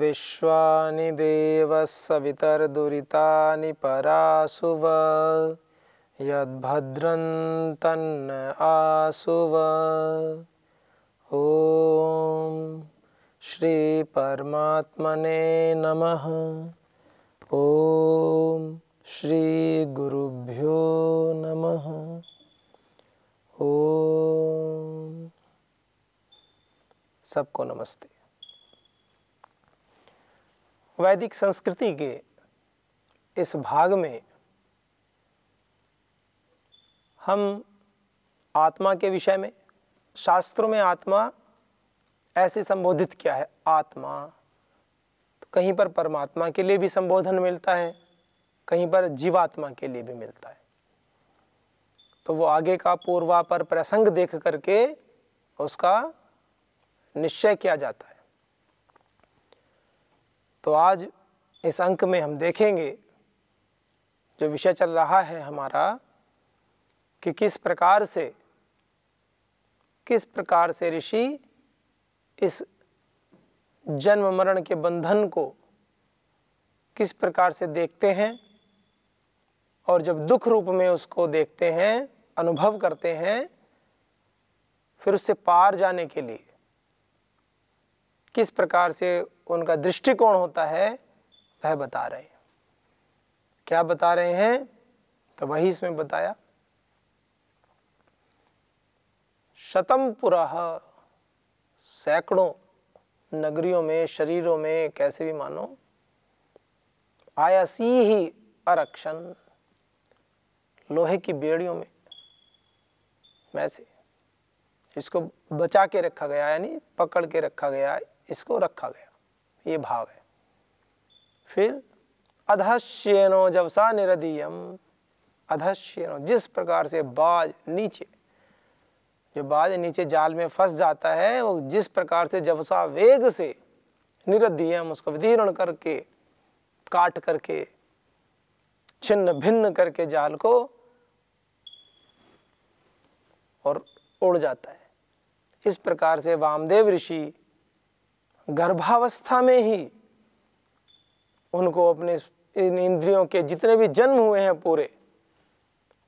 विश्वानि देवः सवितर्दुरितानि परासुव यद्भद्रं तन्न आसुव। ओम श्री परमात्मने नमः। ओम श्री गुरुभ्यो नमः। ओम। सबको नमस्ते। वैदिक संस्कृति के इस भाग में हम आत्मा के विषय में, शास्त्रों में आत्मा ऐसे संबोधित किया है। आत्मा तो कहीं पर परमात्मा के लिए भी संबोधन मिलता है, कहीं पर जीवात्मा के लिए भी मिलता है। तो वो आगे का पूर्वापर प्रसंग देख करके उसका निश्चय किया जाता है। तो आज इस अंक में हम देखेंगे जो विषय चल रहा है हमारा, कि किस प्रकार से ऋषि इस जन्म मरण के बंधन को किस प्रकार से देखते हैं, और जब दुख रूप में उसको देखते हैं, अनुभव करते हैं, फिर उससे पार जाने के लिए किस प्रकार से उनका दृष्टिकोण होता है, वह बता रहे हैं। क्या बता रहे हैं? तो वही इसमें बताया। शतम पुरः, सैकड़ों नगरियों में, शरीरों में, कैसे भी मानो, आयासी ही अरक्षण, लोहे की बेड़ियों में वैसे इसको बचा के रखा गया, यानी पकड़ के रखा गया, इसको रखा गया, ये भाव है। फिर अधश्येनो जवसा निरदीयम, अधश्येनो, जिस प्रकार से बाज नीचे, जो बाज नीचे जाल में फंस जाता है, वो जिस प्रकार से जवसा वेग से निरदीयम, उसको विदीर्ण करके, काट करके, छिन्न भिन्न करके जाल को और उड़ जाता है। इस प्रकार से वामदेव ऋषि गर्भावस्था में ही उनको अपने इन इंद्रियों के जितने भी जन्म हुए हैं पूरे,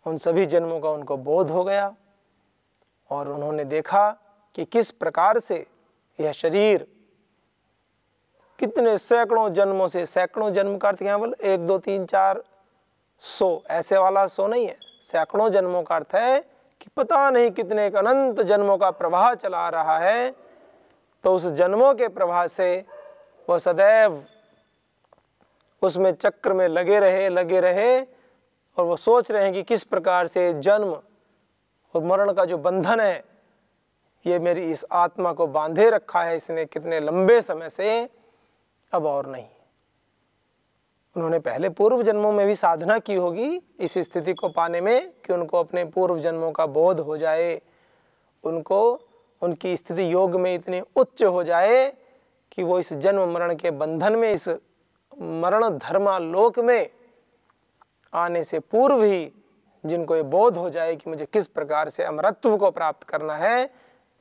उन सभी जन्मों का उनको बोध हो गया, और उन्होंने देखा कि किस प्रकार से यह शरीर कितने सैकड़ों जन्मों से, सैकड़ों जन्म का अर्थ यहाँ बोल 1 2 3 4 100 ऐसे वाला 100 नहीं है, सैकड़ों जन्मों का अर्थ है कि पता नहीं कितने एक अनंत जन्मों का प्रवाह चला रहा है। तो उस जन्मों के प्रवाह से वह सदैव उसमें चक्र में लगे रहे, और वो सोच रहे हैं कि किस प्रकार से जन्म और मरण का जो बंधन है, ये मेरी इस आत्मा को बांधे रखा है इसने कितने लंबे समय से, अब और नहीं। उन्होंने पहले पूर्व जन्मों में भी साधना की होगी इस स्थिति को पाने में, कि उनको अपने पूर्व जन्मों का बोध हो जाए, उनको उनकी स्थिति योग में इतनी उच्च हो जाए कि वो इस जन्म मरण के बंधन में, इस मरण धर्मालोक में आने से पूर्व ही जिनको ये बोध हो जाए कि मुझे किस प्रकार से अमरत्व को प्राप्त करना है,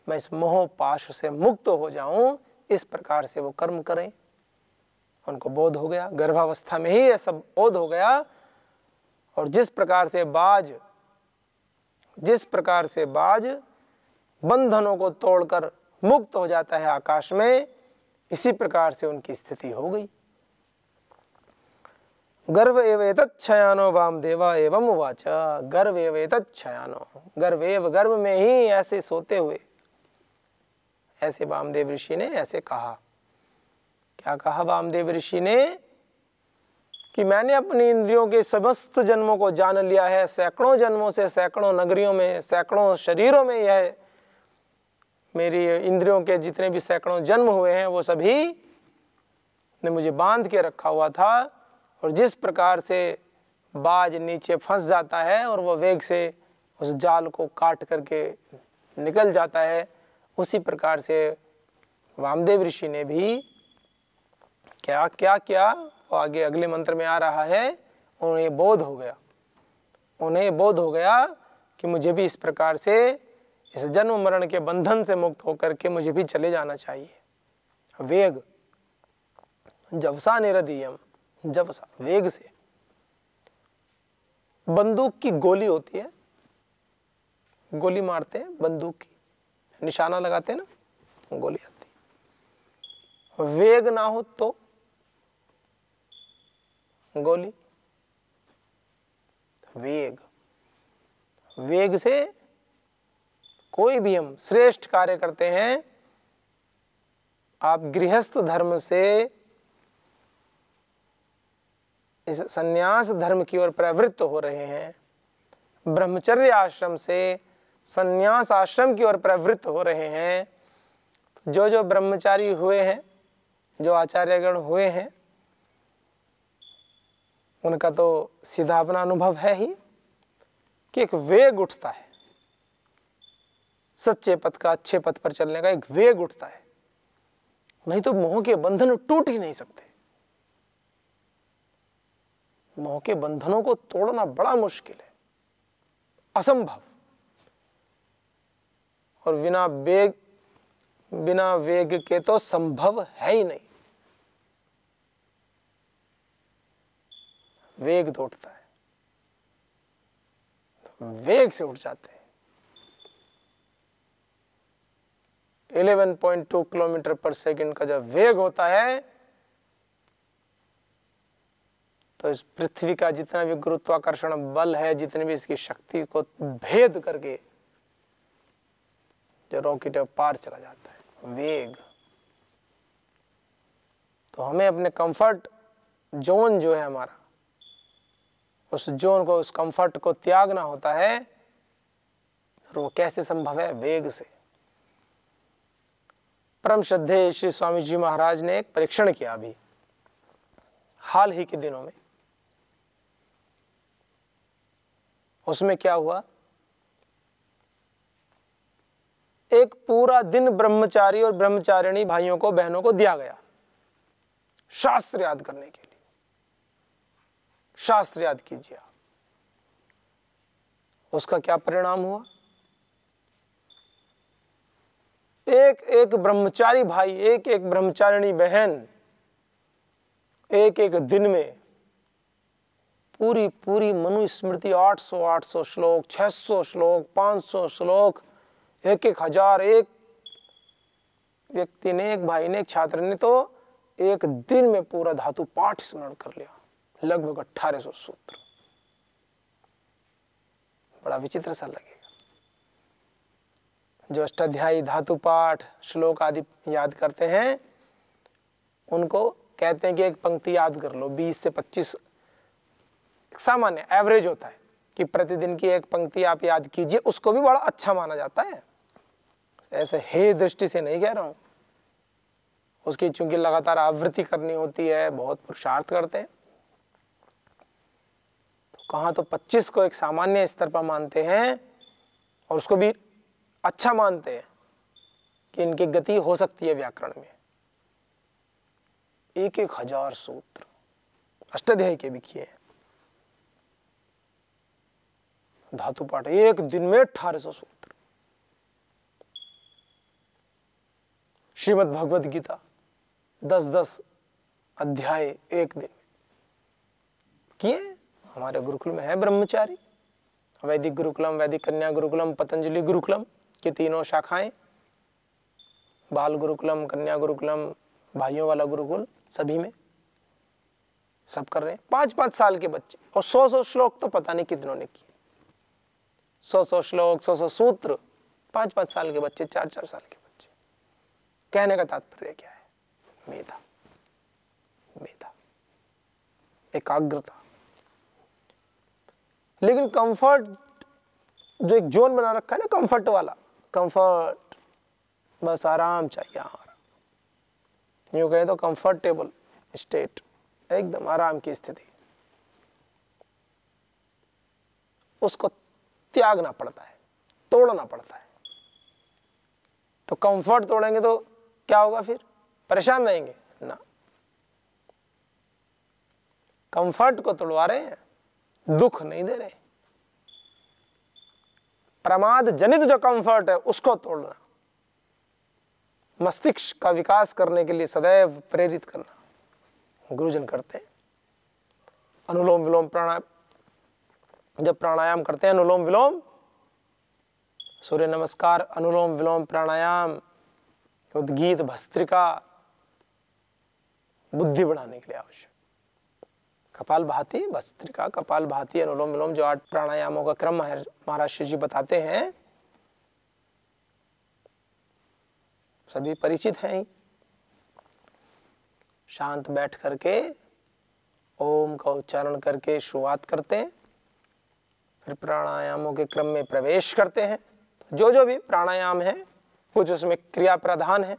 मैं इस मोह पाश से मुक्त हो जाऊं, इस प्रकार से वो कर्म करें। उनको बोध हो गया, गर्भावस्था में ही यह सब बोध हो गया। और जिस प्रकार से बाज बंधनों को तोड़कर मुक्त हो जाता है आकाश में, इसी प्रकार से उनकी स्थिति हो गई। गर्भ एवेतत् शयानो वामदेवा एवं उवाच, गर्भ एवेतत् शयानो, गर्भ में ही ऐसे सोते हुए, ऐसे वामदेव ऋषि ने ऐसे कहा। क्या कहा वामदेव ऋषि ने? कि मैंने अपनी इंद्रियों के समस्त जन्मों को जान लिया है, सैकड़ों जन्मों से, सैकड़ों नगरियों में, सैकड़ों शरीरों में यह मेरी इंद्रियों के जितने भी सैकड़ों जन्म हुए हैं, वो सभी ने मुझे बांध के रखा हुआ था। और जिस प्रकार से बाज नीचे फंस जाता है और वो वेग से उस जाल को काट करके निकल जाता है, उसी प्रकार से वामदेव ऋषि ने भी क्या किया, वो आगे अगले मंत्र में आ रहा है, उन्हें बोध हो गया कि मुझे भी इस प्रकार से इस जन्म मरण के बंधन से मुक्त होकर के मुझे भी चले जाना चाहिए। वेग जवसा निरदीयम, जवसा वेग से। बंदूक की गोली होती है, गोली मारते हैं बंदूक की, निशाना लगाते हैं ना, गोली आती है। वेग ना हो तो गोली, वेग, वेग से कोई भी हम श्रेष्ठ कार्य करते हैं। आप गृहस्थ धर्म से इस संन्यास धर्म की ओर प्रवृत्त हो रहे हैं, ब्रह्मचर्य आश्रम से संन्यास आश्रम की ओर प्रवृत्त हो रहे हैं। जो जो ब्रह्मचारी हुए हैं, जो आचार्यगण हुए हैं, उनका तो सीधा अपना अनुभव है ही कि एक वेग उठता है, सच्चे पथ का, अच्छे पथ पर चलने का एक वेग उठता है। नहीं तो मोह के बंधन टूट ही नहीं सकते। मोह के बंधनों को तोड़ना बड़ा मुश्किल है, असंभव। और बिना वेग के तो संभव है ही नहीं। वेग तो उठता है, वेग से उठ जाते हैं। 11.2 किलोमीटर पर सेकंड का जब वेग होता है तो इस पृथ्वी का जितना भी गुरुत्वाकर्षण बल है, जितनी भी इसकी शक्ति को भेद करके जो रॉकेट है पार चला जाता है, वेग। तो हमें अपने कंफर्ट जोन जो है हमारा, उस जोन को, उस कंफर्ट को त्यागना होता है। और वो कैसे संभव है? वेग से। परम श्रद्धेय श्री स्वामी जी महाराज ने एक परीक्षण किया अभी हाल ही के दिनों में। उसमें क्या हुआ, एक पूरा दिन ब्रह्मचारी और ब्रह्मचारिणी भाइयों को, बहनों को दिया गया शास्त्र याद करने के लिए। शास्त्र याद कीजिए आप। उसका क्या परिणाम हुआ? एक एक ब्रह्मचारी भाई, एक एक ब्रह्मचारिणी बहन एक एक दिन में पूरी पूरी मनुस्मृति 800 श्लोक, 600 श्लोक, 500 श्लोक, 1000, एक व्यक्ति ने, एक भाई ने, एक छात्र ने तो एक दिन में पूरा धातु पाठ स्मरण कर लिया, लगभग 1800 सूत्र। बड़ा विचित्र सा लगेगा। जो अष्टाध्यायी धातु पाठ श्लोक आदि याद करते हैं, उनको कहते हैं कि एक पंक्ति याद कर लो, 20 से 25 सामान्य एवरेज होता है कि प्रतिदिन की एक पंक्ति आप याद कीजिए। उसको भी बड़ा अच्छा माना जाता है, ऐसे हे दृष्टि से नहीं कह रहा हूं। उसकी चूंकि लगातार आवृत्ति करनी होती है, बहुत पुरुषार्थ करते हैं। तो कहाँ तो 25 को एक सामान्य स्तर पर मानते हैं और उसको भी अच्छा मानते हैं कि इनकी गति हो सकती है व्याकरण में। 1000 सूत्र अष्टाध्यायी के भी किए हैं। धातु पाठ एक दिन में 1800 सूत्र। श्रीमद् भगवद गीता 10-10 अध्याय एक दिन किए। हमारे गुरुकुल में है ब्रह्मचारी, वैदिक गुरुकुलम, वैदिक कन्या गुरुकुलम, पतंजलि गुरुकुलम की तीनों शाखाएं, बाल गुरुकुलम, कन्या गुरुकुलम, भाइयों वाला गुरुकुल, सभी में सब कर रहे हैं। 5-5 साल के बच्चे, और 100 श्लोक तो पता नहीं कितनों ने किए। 100 श्लोक, 100 सूत्र, 5-5 साल के बच्चे, 4-4 साल के बच्चे। कहने का तात्पर्य क्या है? मेधा, मेधा, एकाग्रता। लेकिन कंफर्ट, जो एक जोन बना रखा है ना, कंफर्ट वाला, कंफर्ट, बस आराम चाहिए। यूं कहें तो कंफर्टेबल स्टेट, एकदम आराम की स्थिति, उसको त्यागना पड़ता है, तोड़ना पड़ता है। तो कंफर्ट तोड़ेंगे तो क्या होगा? फिर परेशान रहेंगे ना। कंफर्ट को तोड़वा रहे हैं, दुख नहीं दे रहे। प्रमाद जनित जो कंफर्ट है उसको तोड़ना, मस्तिष्क का विकास करने के लिए सदैव प्रेरित करना, गुरुजन करते हैं। अनुलोम विलोम प्राणायाम, जब प्राणायाम करते हैं अनुलोम विलोम, सूर्य नमस्कार, अनुलोम विलोम प्राणायाम, उद्गीत, भस्त्रिका, बुद्धि बढ़ाने के लिए आवश्यक। कपालभाति, भस्त्रिका, कपालभाति, अनुलोम विलोम, जो 8 प्राणायामों का क्रम महाराज श्री जी बताते हैं, सभी परिचित हैं। शांत बैठ करके ओम का उच्चारण करके शुरुआत करते हैं, फिर प्राणायामों के क्रम में प्रवेश करते हैं। जो जो भी प्राणायाम है कुछ उसमें क्रिया प्रधान है।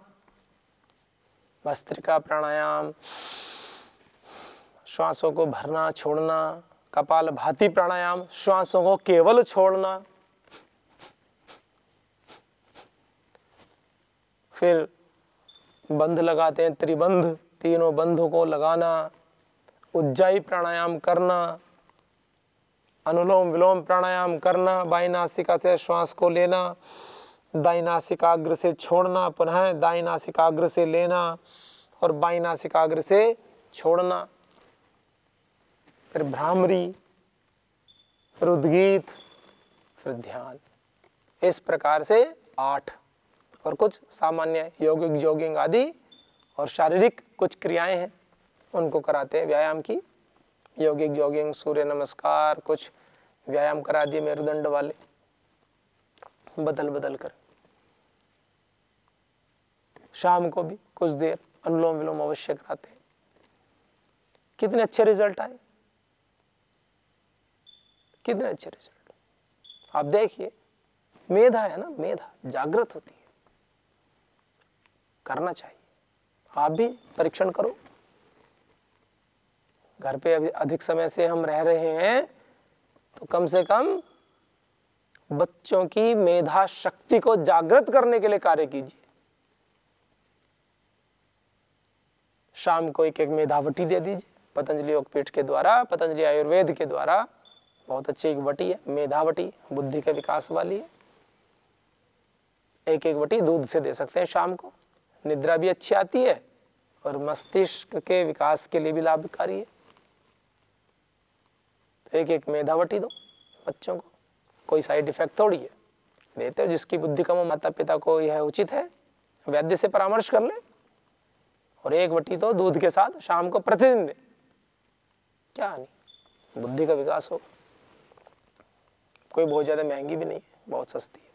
भस्त्रिका प्राणायाम, श्वासों को भरना छोड़ना। कपालभाति प्राणायाम, श्वासों को केवल छोड़ना। फिर बंध लगाते हैं, त्रिबंध, तीनों बंधों को लगाना। उज्जाई प्राणायाम करना, अनुलोम विलोम प्राणायाम करना, बाई नासिका से श्वास को लेना, दाई नासिकाग्र से छोड़ना, पुनः दाई नासिकाग्र से लेना और बाई नासिकाग्र से छोड़ना। फिर भ्रामरी, फिर उद्गीत, फिर ध्यान। इस प्रकार से 8 और कुछ सामान्य योगिक जोगिंग आदि और शारीरिक कुछ क्रियाएं हैं उनको कराते हैं व्यायाम की। योगिक जोगिंग, सूर्य नमस्कार, कुछ व्यायाम करा दिए मेरुदंड वाले बदल बदल कर। शाम को भी कुछ देर अनुलोम विलोम अवश्य कराते हैं। कितने अच्छे रिजल्ट आए, कितने अच्छे रिजल्ट। आप देखिए, मेधा है ना, मेधा जागृत होती है। करना चाहिए, आप भी परीक्षण करो। घर पे अभी अधिक समय से हम रह रहे हैं तो कम से कम बच्चों की मेधा शक्ति को जागृत करने के लिए कार्य कीजिए। शाम को एक एक मेधावटी दे दीजिए। पतंजलि योगपीठ के द्वारा, पतंजलि आयुर्वेद के द्वारा बहुत अच्छी एक वटी है, मेधावटी, बुद्धि के विकास वाली है। एक एक वटी दूध से दे सकते हैं शाम को। निद्रा भी अच्छी आती है और मस्तिष्क के विकास के लिए भी लाभकारी है। तो एक एक मेधावटी दो बच्चों को, कोई साइड इफेक्ट थोड़ी है। देते हो, जिसकी बुद्धि कम हो माता पिता को यह उचित है वैद्य से परामर्श कर ले और एक वटी तो दूध के साथ शाम को प्रतिदिन दे। क्या नहीं, बुद्धि का विकास हो। कोई बहुत ज्यादा महंगी भी नहीं है, बहुत सस्ती है।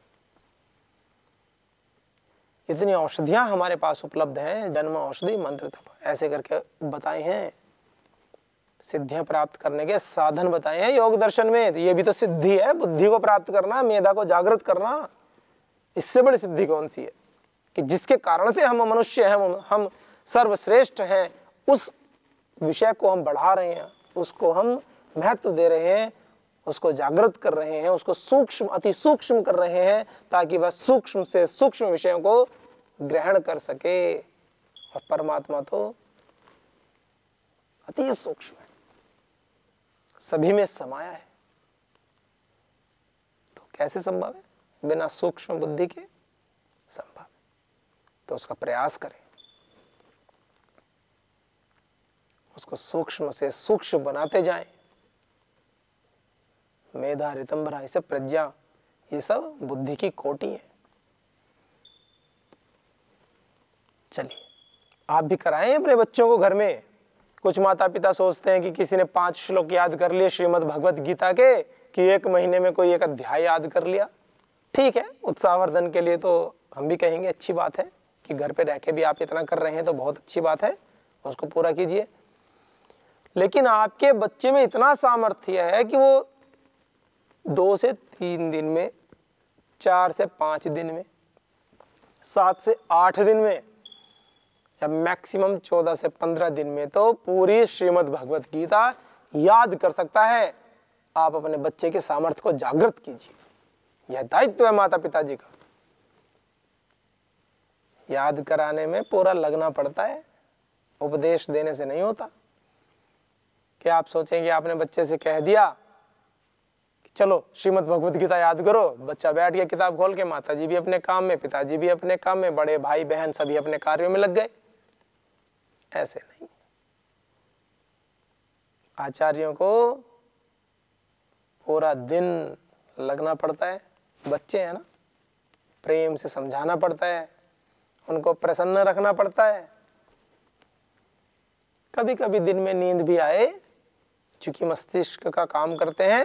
इतनी औषधियां हमारे पास उपलब्ध हैं, जन्म औषधि, मंत्र, तप, ऐसे करके बताए हैं। सिद्धियां प्राप्त करने के साधन बताए हैं योग दर्शन में। तो ये भी तो सिद्धि है, बुद्धि को प्राप्त करना, मेधा को जागृत करना। इससे बड़ी सिद्धि कौन सी है कि जिसके कारण से हम मनुष्य हैं, हम सर्वश्रेष्ठ हैं, उस विषय को हम बढ़ा रहे हैं, उसको हम महत्व दे रहे हैं, उसको जागृत कर रहे हैं, उसको सूक्ष्म, अति सूक्ष्म कर रहे हैं, ताकि वह सूक्ष्म से सूक्ष्म विषयों को ग्रहण कर सके। और परमात्मा तो अति सूक्ष्म है, सभी में समाया है। तो कैसे संभव है? बिना सूक्ष्म बुद्धि के संभव है। तो उसका प्रयास करें, उसको सूक्ष्म से सूक्ष्म बनाते जाएं। मेधा, ऋतंभरा, ये सब प्रज्ञा, ये सब बुद्धि की कोटि है। चलिए, आप भी कराएं अपने बच्चों को घर में। कुछ माता पिता सोचते हैं कि किसी ने 5 श्लोक याद कर लिए श्रीमद् भगवत गीता के, कि 1 महीने में कोई एक अध्याय याद कर लिया। ठीक है, उत्साहवर्धन के लिए तो हम भी कहेंगे अच्छी बात है कि घर पे रह के भी आप इतना कर रहे हैं तो बहुत अच्छी बात है, उसको पूरा कीजिए। लेकिन आपके बच्चे में इतना सामर्थ्य है कि वो 2 से 3 दिन में, 4 से 5 दिन में, 7 से 8 दिन में, या मैक्सिमम 14 से 15 दिन में तो पूरी श्रीमद् भगवत गीता याद कर सकता है। आप अपने बच्चे के सामर्थ्य को जागृत कीजिए, यह दायित्व है माता पिता जी का। याद कराने में पूरा लगना पड़ता है, उपदेश देने से नहीं होता। क्या आप सोचेंगे आपने बच्चे से कह दिया कि चलो श्रीमद् भगवत गीता याद करो, बच्चा बैठ गया किताब खोल के, माता जी भी अपने काम में, पिताजी भी अपने काम में, बड़े भाई बहन सभी अपने कार्यों में लग गए। ऐसे नहीं, आचार्यों को पूरा दिन लगना पड़ता है, बच्चे हैं ना, प्रेम से समझाना पड़ता है, उनको प्रसन्न रखना पड़ता है। कभी कभी दिन में नींद भी आए, चूंकि मस्तिष्क का काम करते हैं,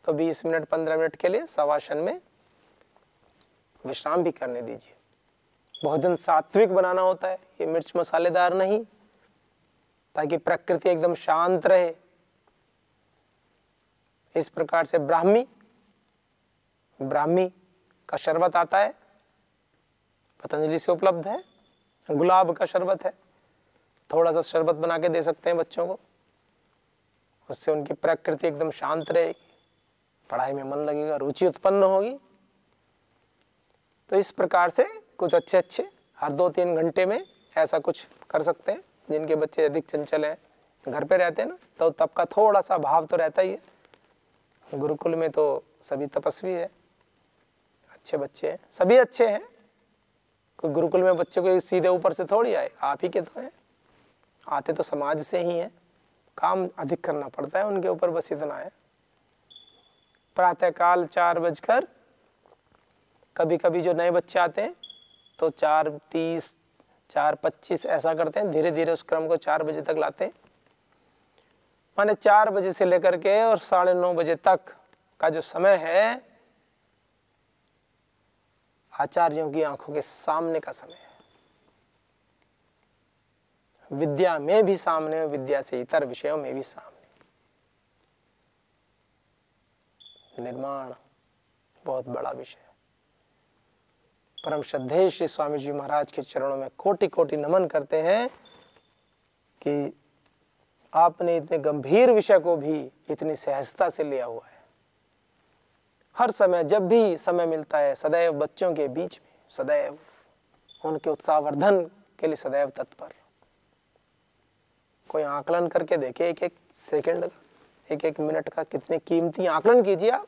तो 20 मिनट 15 मिनट के लिए शवासन में विश्राम भी करने दीजिए। भोजन सात्विक बनाना होता है, ये मिर्च मसालेदार नहीं, ताकि प्रकृति एकदम शांत रहे। इस प्रकार से ब्राह्मी का शरबत आता है, पतंजलि से उपलब्ध है। गुलाब का शरबत है, थोड़ा सा शरबत बना के दे सकते हैं बच्चों को, उससे उनकी प्रकृति एकदम शांत रहेगी, पढ़ाई में मन लगेगा, रुचि उत्पन्न होगी। तो इस प्रकार से कुछ अच्छे हर 2-3 घंटे में ऐसा कुछ कर सकते हैं। जिनके बच्चे अधिक चंचल हैं, घर पे रहते हैं ना, तो तब का थोड़ा सा भाव तो रहता ही है। गुरुकुल में तो सभी तपस्वी है, अच्छे बच्चे हैं, सभी अच्छे हैं। कोई गुरुकुल में बच्चे को सीधे ऊपर से थोड़ी आए, आप ही के तो हैं, आते तो समाज से ही हैं। काम अधिक करना पड़ता है उनके ऊपर, बस इतना है। प्रातःकाल 4 बजकर, कभी कभी जो नए बच्चे आते हैं तो 4:30 4:25 ऐसा करते हैं, धीरे धीरे उस क्रम को 4 बजे तक लाते हैं। माने 4 बजे से लेकर के और 9:30 बजे तक का जो समय है, आचार्यों की आंखों के सामने का समय है। विद्या में भी सामने, विद्या से इतर विषयों में भी सामने। निर्माण बहुत बड़ा विषय है। परम श्रद्धेय श्री स्वामी जी महाराज के चरणों में कोटि कोटि नमन करते हैं कि आपने इतने गंभीर विषय को भी इतनी सहजता से लिया हुआ है। हर समय, जब भी समय मिलता है, सदैव बच्चों के बीच में, सदैव उनके उत्साहवर्धन के लिए सदैव तत्पर। कोई आकलन करके देखे, एक एक सेकंड का, एक एक मिनट का कितने कीमती आकलन कीजिए आप।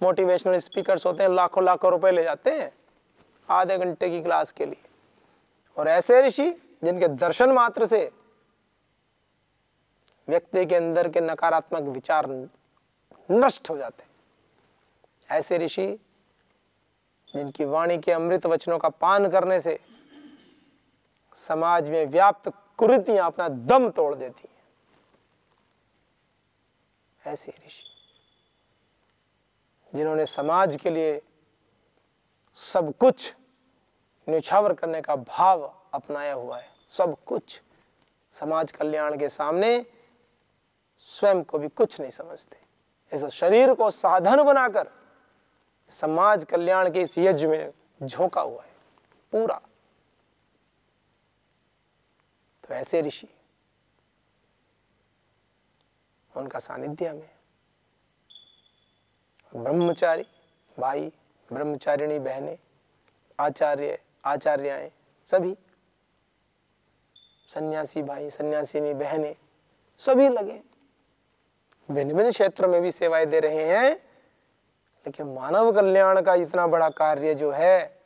मोटिवेशनल स्पीकर्स होते हैं, लाखों लाखों रुपए ले जाते हैं आधे घंटे की क्लास के लिए, और ऐसे ऋषि जिनके दर्शन मात्र से व्यक्ति के अंदर के नकारात्मक विचार नष्ट हो जाते हैं। ऐसे ऋषि जिनकी वाणी के अमृत वचनों का पान करने से समाज में व्याप्त कुरीतियां अपना दम तोड़ देती हैं। ऐसे ऋषि जिन्होंने समाज के लिए सब कुछ न्यौछावर करने का भाव अपनाया हुआ है, सब कुछ। समाज कल्याण के सामने स्वयं को भी कुछ नहीं समझते। इस शरीर को साधन बनाकर समाज कल्याण के इस यज्ञ में झोंका हुआ है पूरा। तो ऐसे ऋषि, उनका सानिध्य में ब्रह्मचारी भाई, ब्रह्मचारिणी बहनें, आचार्य आचार्याएं, सभी सन्यासी भाई सन्यासिनी बहनें, सभी लगे भिन्न भिन्न क्षेत्रों में भी सेवाएं दे रहे हैं। लेकिन मानव कल्याण का इतना बड़ा कार्य जो है,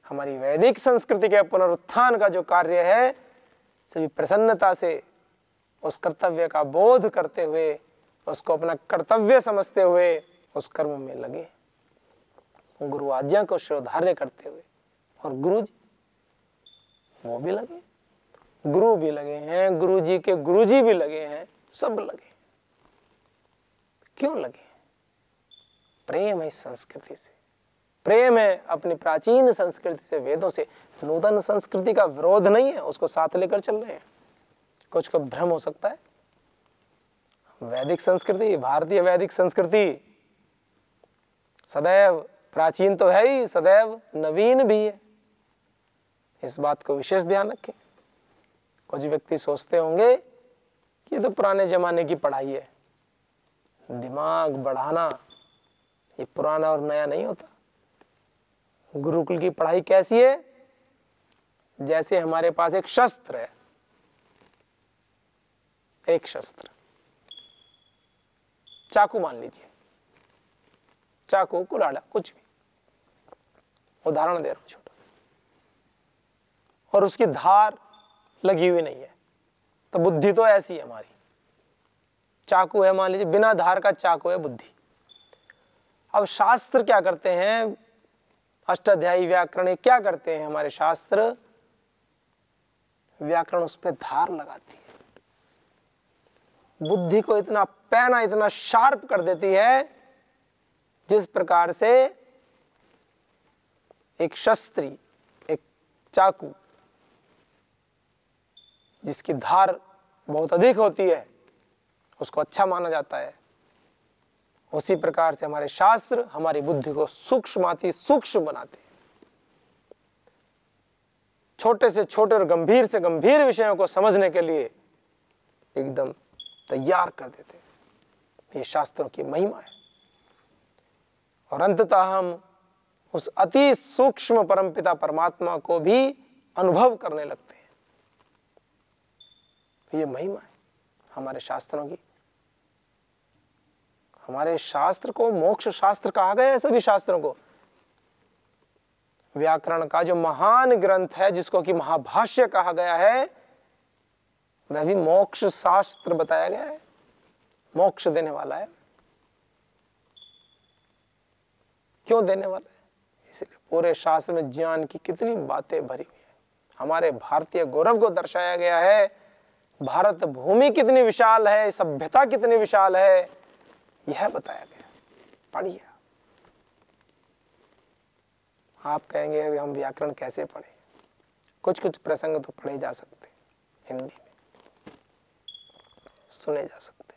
हमारी वैदिक संस्कृति के पुनरुत्थान का जो कार्य है, सभी प्रसन्नता से उस कर्तव्य का बोध करते हुए, उसको अपना कर्तव्य समझते हुए उस कर्म में लगे, गुरु आज्ञा को श्रद्धार्य करते हुए। और गुरु जी, वो भी लगे, गुरु भी लगे हैं, गुरु जी के गुरु जी भी लगे हैं, सब लगे। क्यों लगे? प्रेम है इस संस्कृति से, प्रेम है अपनी प्राचीन संस्कृति से, वेदों से। नूतन संस्कृति का विरोध नहीं है, उसको साथ लेकर चल रहे हैं। कुछ को भ्रम हो सकता है, वैदिक संस्कृति, भारतीय वैदिक संस्कृति सदैव प्राचीन तो है ही, सदैव नवीन भी है। इस बात को विशेष ध्यान रखें। कुछ व्यक्ति सोचते होंगे कि ये तो पुराने जमाने की पढ़ाई है। दिमाग बढ़ाना ये पुराना और नया नहीं होता। गुरुकुल की पढ़ाई कैसी है? जैसे हमारे पास एक शस्त्र है, एक शस्त्र, चाकू मान लीजिए, चाकू, कुल्हाड़ा, कुछ भी, उदाहरण दे रहा हूं छोटा सा, और उसकी धार लगी हुई नहीं है, तो बुद्धि तो ऐसी है हमारी, चाकू है, मान लीजिए बिना धार का चाकू है बुद्धि। अब शास्त्र क्या करते हैं, अष्टाध्यायी व्याकरण क्या करते हैं हमारे शास्त्र, व्याकरण उस पर धार लगाती है, बुद्धि को इतना पैना, इतना शार्प कर देती है, जिस प्रकार से एक शस्त्री, एक चाकू जिसकी धार बहुत अधिक होती है उसको अच्छा माना जाता है, उसी प्रकार से हमारे शास्त्र हमारी बुद्धि को सूक्ष्माति सूक्ष्म बनाते हैं, छोटे से छोटे और गंभीर से गंभीर विषयों को समझने के लिए एकदम तैयार कर देते हैं। ये शास्त्रों की महिमा है। और अंततः हम उस अति सूक्ष्म परमपिता परमात्मा को भी अनुभव करने लगते हैं। ये महिमा है हमारे शास्त्रों की। हमारे शास्त्र को मोक्ष शास्त्र कहा गया है, सभी शास्त्रों को। व्याकरण का जो महान ग्रंथ है जिसको कि महाभाष्य कहा गया है, वह भी मोक्ष शास्त्र बताया गया है, मोक्ष देने वाला है। क्यों देने वाला है? इसलिए पूरे शास्त्र में ज्ञान की कितनी बातें भरी हुई है, हमारे भारतीय गौरव को दर्शाया गया है, भारत भूमि कितनी विशाल है, सभ्यता कितनी विशाल है, यह बताया गया। पढ़िए। आप कहेंगे हम व्याकरण कैसे पढ़े, कुछ कुछ प्रसंग तो पढ़े जा सकते, हिंदी में सुने जा सकते।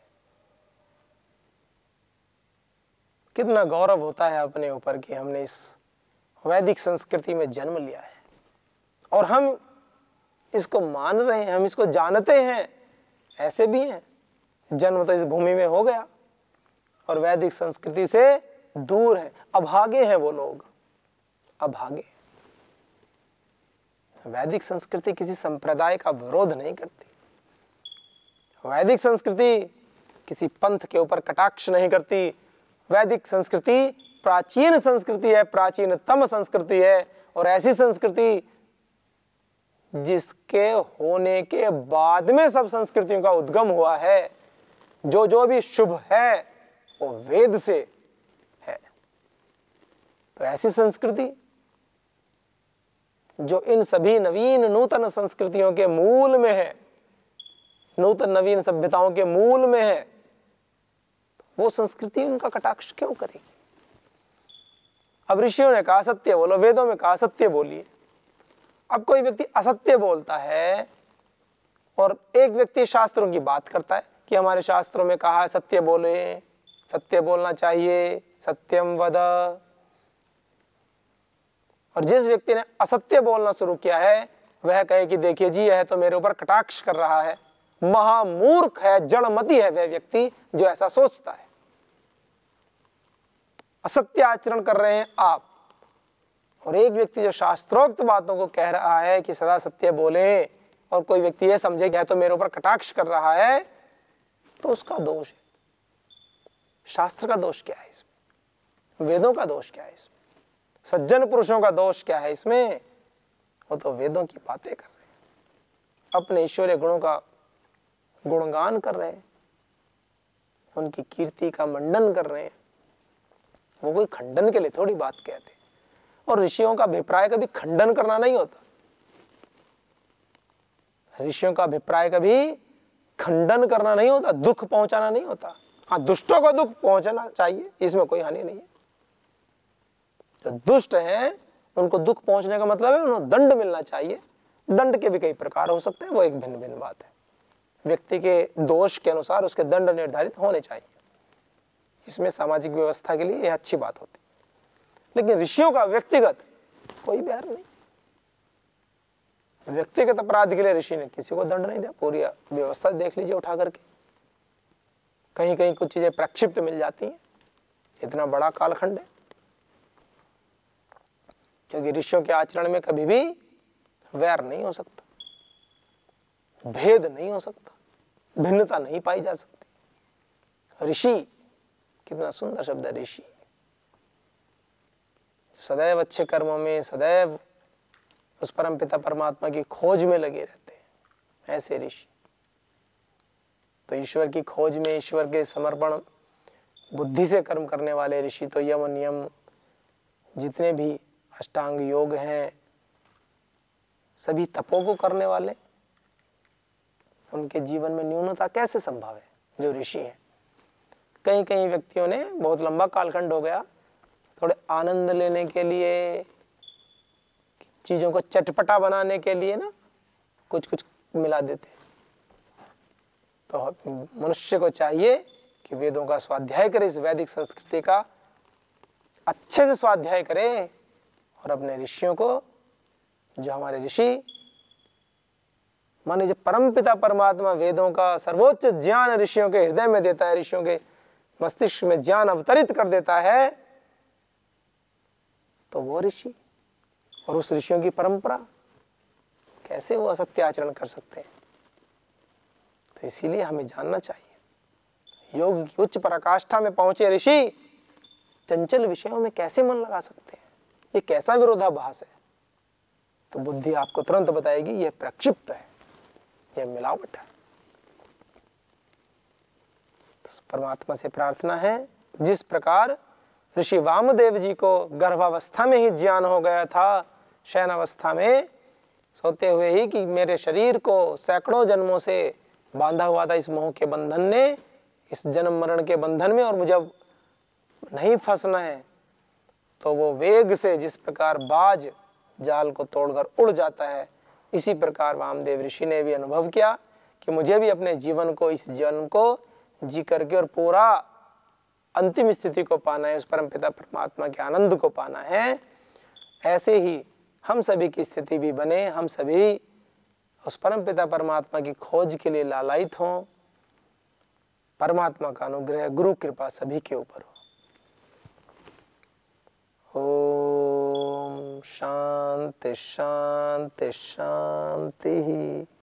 कितना गौरव होता है अपने ऊपर कि हमने इस वैदिक संस्कृति में जन्म लिया है और हम इसको मान रहे हैं, हम इसको जानते हैं। ऐसे भी हैं, जन्म तो इस भूमि में हो गया और वैदिक संस्कृति से दूर है, अभागे हैं वो लोग, अभागे। वैदिक संस्कृति किसी संप्रदाय का विरोध नहीं करती, वैदिक संस्कृति किसी पंथ के ऊपर कटाक्ष नहीं करती। वैदिक संस्कृति प्राचीन संस्कृति है, प्राचीनतम संस्कृति है, और ऐसी संस्कृति जिसके होने के बाद में सब संस्कृतियों का उद्गम हुआ है। जो भी शुभ है वो वेद से है। तो ऐसी संस्कृति जो इन सभी नवीन नूतन संस्कृतियों के मूल में है, नूतन नवीन सभ्यताओं के मूल में है, वो संस्कृति उनका कटाक्ष क्यों करेगी? अब ऋषियों ने कहा सत्य बोलो, वेदों में कहा सत्य बोलिए। अब कोई व्यक्ति असत्य बोलता है और एक व्यक्ति शास्त्रों की बात करता है कि हमारे शास्त्रों में कहा है सत्य बोले, सत्य बोलना चाहिए, सत्यम वद। और जिस व्यक्ति ने असत्य बोलना शुरू किया है वह कहे कि देखिए जी यह तो मेरे ऊपर कटाक्ष कर रहा है। महामूर्ख है, जड़मति है वह व्यक्ति जो ऐसा सोचता है। असत्य आचरण कर रहे हैं आप। और एक व्यक्ति जो शास्त्रोक्त बातों को कह रहा है कि सदा सत्य बोले, और कोई व्यक्ति ये समझे कि तो मेरे ऊपर कटाक्ष कर रहा है, तो उसका दोष है। शास्त्र का दोष क्या है इसमें? वेदों का दोष क्या है इसमें? सज्जन पुरुषों का दोष क्या है इसमें? वो तो वेदों की बातें कर रहे हैं, अपने ईश्वरीय गुणों का गुणगान कर रहे हैं, उनकी कीर्ति का मंडन कर रहे हैं। वो कोई खंडन के लिए थोड़ी बात कहते। और ऋषियों का अभिप्राय कभी खंडन करना नहीं होता, ऋषियों का अभिप्राय कभी खंडन करना नहीं होता, दुख पहुंचाना नहीं होता। हाँ, दुष्टों को दुख पहुंचाना चाहिए, इसमें कोई हानि नहीं है। जो दुष्ट हैं उनको दुख पहुंचने का मतलब है उन्हें दंड मिलना चाहिए। दंड के भी कई प्रकार हो सकते हैं, वो एक भिन्न भिन्न बात है। व्यक्ति के दोष के अनुसार उसके दंड निर्धारित होने चाहिए, इसमें सामाजिक व्यवस्था के लिए यह अच्छी बात होती। लेकिन ऋषियों का व्यक्तिगत कोई बैर नहीं, व्यक्तिगत अपराध के लिए ऋषि ने किसी को दंड नहीं दिया। पूरी व्यवस्था देख लीजिए उठा करके, कहीं कहीं कुछ चीजें प्रक्षिप्त मिल जाती हैं। इतना बड़ा कालखंड है, क्योंकि ऋषियों के आचरण में कभी भी वैर नहीं हो सकता, भेद नहीं हो सकता, भिन्नता नहीं पाई जा सकती। ऋषि, कितना सुंदर शब्द है ऋषि। सदैव अच्छे कर्मों में, सदैव उस परमपिता परमात्मा की खोज में लगे रहते हैं, ऐसे ऋषि। तो ईश्वर की खोज में, ईश्वर के समर्पण बुद्धि से कर्म करने वाले ऋषि तो यम नियम जितने भी अष्टांग योग हैं, सभी तपों को करने वाले, उनके जीवन में न्यूनता कैसे संभव है? जो ऋषि हैं, कई कई व्यक्तियों ने, बहुत लंबा कालखंड हो गया, थोड़े आनंद लेने के लिए, चीजों को चटपटा बनाने के लिए ना कुछ कुछ मिला देते। तो मनुष्य को चाहिए कि वेदों का स्वाध्याय करे, इस वैदिक संस्कृति का अच्छे से स्वाध्याय करे और अपने ऋषियों को, जो हमारे ऋषि माने जो परमपिता परमात्मा वेदों का सर्वोच्च ज्ञान ऋषियों के हृदय में देता है, ऋषियों के मस्तिष्क में ज्ञान अवतरित कर देता है, तो वो ऋषि और उस ऋषियों की परंपरा कैसे वो असत्य आचरण कर सकते हैं? तो इसीलिए हमें जानना चाहिए, योग की उच्च पराकाष्ठा में पहुंचे ऋषि चंचल विषयों में कैसे मन लगा सकते हैं? ये कैसा विरोधाभास है? तो बुद्धि आपको तुरंत बताएगी यह प्रक्षिप्त है, यह मिलावट है। तो परमात्मा से प्रार्थना है, जिस प्रकार ऋषि वामदेव जी को गर्भावस्था में ही ज्ञान हो गया था, शयनावस्था में सोते हुए ही, कि मेरे शरीर को सैकड़ों जन्मों से बांधा हुआ था इस मोह के बंधन ने, इस जन्म मरण के बंधन में, और मुझे अब नहीं फंसना है। तो वो वेग से, जिस प्रकार बाज जाल को तोड़कर उड़ जाता है, इसी प्रकार वामदेव ऋषि ने भी अनुभव किया कि मुझे भी अपने जीवन को, इस जन्म को जी करके और पूरा अंतिम स्थिति को पाना है, उस परमपिता परमात्मा के आनंद को पाना है। ऐसे ही हम सभी की स्थिति भी बने, हम सभी उस परमपिता परमात्मा की खोज के लिए लालायित हों। परमात्मा का अनुग्रह, गुरु कृपा सभी के ऊपर हो। ओम शांति शांति शांति।